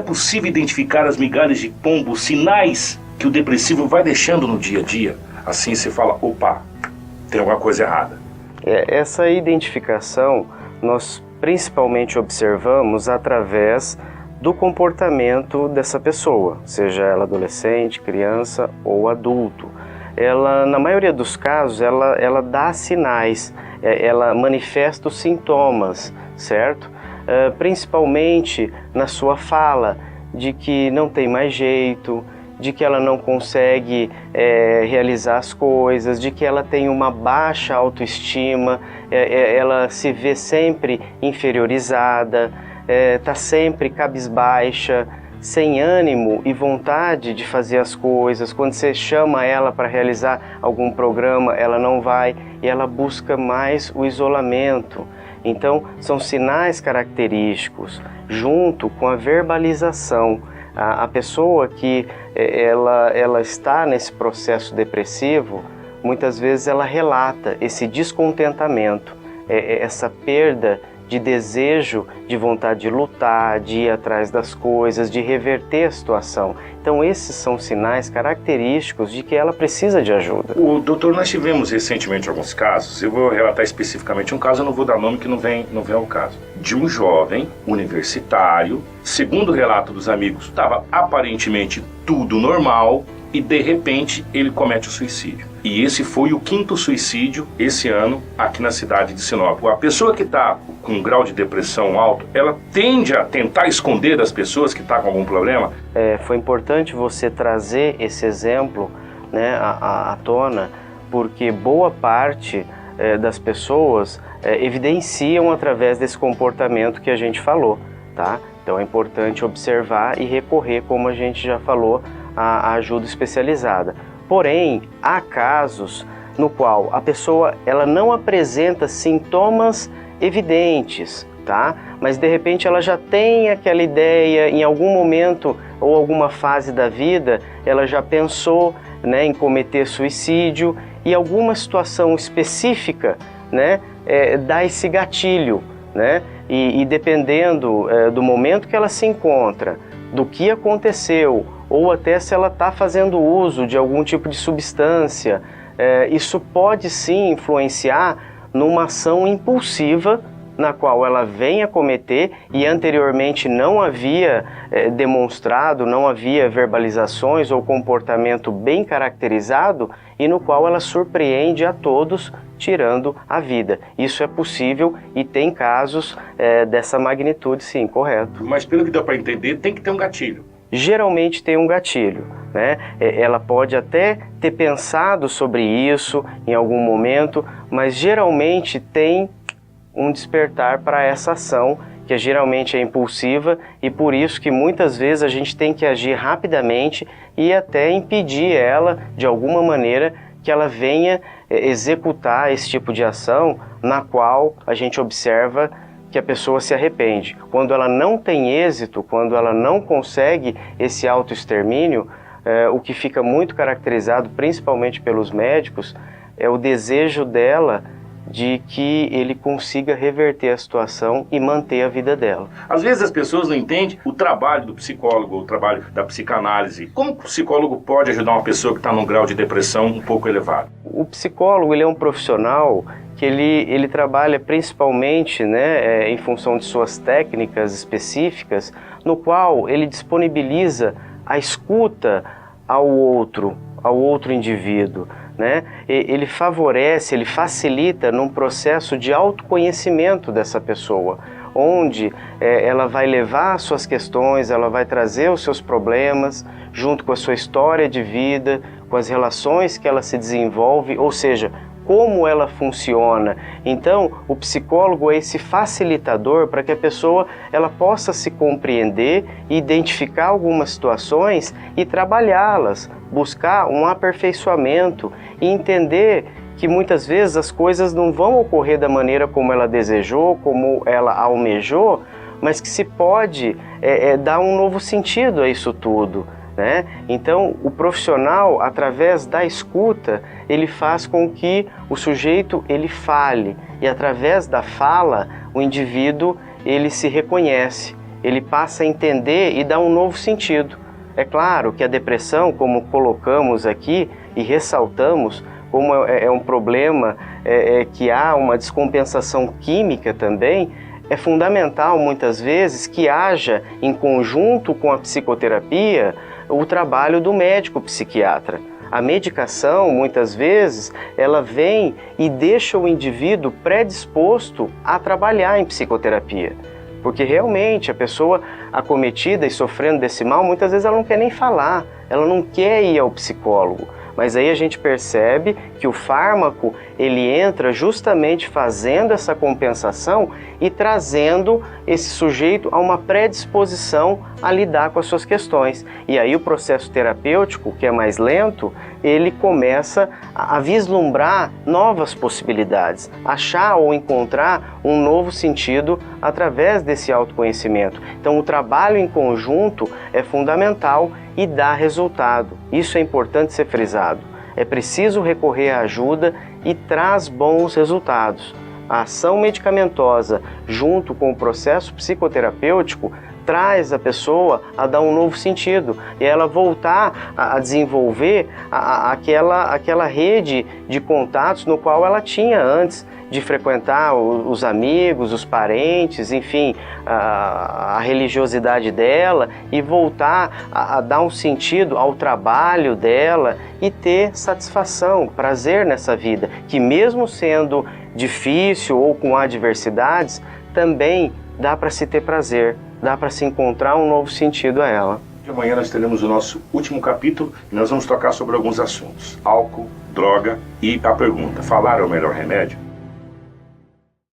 possível identificar as migalhas de pombo, sinais que o depressivo vai deixando no dia a dia? Assim você fala, opa, tem alguma coisa errada. Essa identificação nós principalmente observamos através do comportamento dessa pessoa, seja ela adolescente, criança ou adulto. Ela, na maioria dos casos, ela dá sinais, ela manifesta os sintomas, certo? Principalmente na sua fala, de que não tem mais jeito, de que ela não consegue realizar as coisas, de que ela tem uma baixa autoestima, ela se vê sempre inferiorizada, está sempre cabisbaixa, sem ânimo e vontade de fazer as coisas. Quando você chama ela para realizar algum programa, ela não vai e ela busca mais o isolamento. Então, são sinais característicos, junto com a verbalização. A pessoa que ela está nesse processo depressivo, muitas vezes ela relata esse descontentamento, essa perda de desejo, de vontade de lutar, de ir atrás das coisas, de reverter a situação. Então esses são sinais característicos de que ela precisa de ajuda. Doutor, nós tivemos recentemente alguns casos, eu vou relatar especificamente um caso, eu não vou dar nome que não vem ao caso, de um jovem universitário, segundo o relato dos amigos, estava aparentemente tudo normal, e de repente ele comete o suicídio. E esse foi o 5º suicídio esse ano aqui na cidade de Sinop. A pessoa que está com um grau de depressão alto, ela tende a tentar esconder das pessoas que está com algum problema? Foi importante você trazer esse exemplo, né, à tona, porque boa parte das pessoas evidenciam através desse comportamento que a gente falou, tá? Então é importante observar e recorrer, como a gente já falou, a ajuda especializada. Porém, há casos no qual a pessoa ela não apresenta sintomas evidentes, tá? Mas de repente ela já tem aquela ideia, em algum momento ou alguma fase da vida, ela já pensou, né, em cometer suicídio, e alguma situação específica, né, dá esse gatilho, né? E dependendo do momento que ela se encontra, do que aconteceu, ou até se ela está fazendo uso de algum tipo de substância, isso pode sim influenciar numa ação impulsiva na qual ela vem a cometer e anteriormente não havia demonstrado, não havia verbalizações ou comportamento bem caracterizado e no qual ela surpreende a todos tirando a vida. Isso é possível e tem casos dessa magnitude, sim, correto. Mas pelo que deu para entender, tem que ter um gatilho. Geralmente tem um gatilho, né? Ela pode até ter pensado sobre isso em algum momento, mas geralmente tem um despertar para essa ação, que geralmente é impulsiva, e por isso que muitas vezes a gente tem que agir rapidamente e até impedir ela, de alguma maneira, que ela venha executar esse tipo de ação na qual a gente observa que a pessoa se arrepende. Quando ela não tem êxito, quando ela não consegue esse autoextermínio, o que fica muito caracterizado, principalmente pelos médicos, é o desejo dela de que ele consiga reverter a situação e manter a vida dela. Às vezes as pessoas não entendem o trabalho do psicólogo, o trabalho da psicanálise. Como o psicólogo pode ajudar uma pessoa que está num grau de depressão um pouco elevado? O psicólogo ele é um profissional que ele trabalha principalmente, né, em função de suas técnicas específicas, no qual ele disponibiliza a escuta ao outro indivíduo, né? Ele favorece, ele facilita num processo de autoconhecimento dessa pessoa, onde ela vai levar suas questões, ela vai trazer os seus problemas, junto com a sua história de vida, com as relações que ela se desenvolve, ou seja, como ela funciona. Então, o psicólogo é esse facilitador para que a pessoa ela possa se compreender, identificar algumas situações e trabalhá-las, buscar um aperfeiçoamento e entender que muitas vezes as coisas não vão ocorrer da maneira como ela desejou, como ela almejou, mas que se pode dar um novo sentido a isso tudo, né? Então, o profissional, através da escuta, ele faz com que o sujeito ele fale, e através da fala, o indivíduo ele se reconhece ele passa a entender e dá um novo sentido. É claro que a depressão, como colocamos aqui e ressaltamos, como é um problema que há uma descompensação química também, é fundamental muitas vezes que haja, em conjunto com a psicoterapia, o trabalho do médico psiquiatra. A medicação, muitas vezes, ela vem e deixa o indivíduo predisposto a trabalhar em psicoterapia. Porque realmente a pessoa acometida e sofrendo desse mal, muitas vezes ela não quer nem falar, ela não quer ir ao psicólogo. Mas aí a gente percebe que o fármaco, ele entra justamente fazendo essa compensação e trazendo esse sujeito a uma predisposição a lidar com as suas questões. E aí o processo terapêutico, que é mais lento, ele começa a vislumbrar novas possibilidades, achar ou encontrar um novo sentido através desse autoconhecimento. Então o trabalho em conjunto é fundamental e dá resultado. Isso é importante ser frisado. É preciso recorrer à ajuda e traz bons resultados. A ação medicamentosa, junto com o processo psicoterapêutico, traz a pessoa a dar um novo sentido e ela voltar a desenvolver aquela rede de contatos no qual ela tinha antes de frequentar os amigos, os parentes, enfim, a religiosidade dela e voltar a dar um sentido ao trabalho dela e ter satisfação, prazer nessa vida, que mesmo sendo difícil ou com adversidades, também dá para se ter prazer, dá para se encontrar um novo sentido a ela. De amanhã nós teremos o nosso último capítulo e nós vamos tocar sobre alguns assuntos: álcool, droga e a pergunta: falar é o melhor remédio?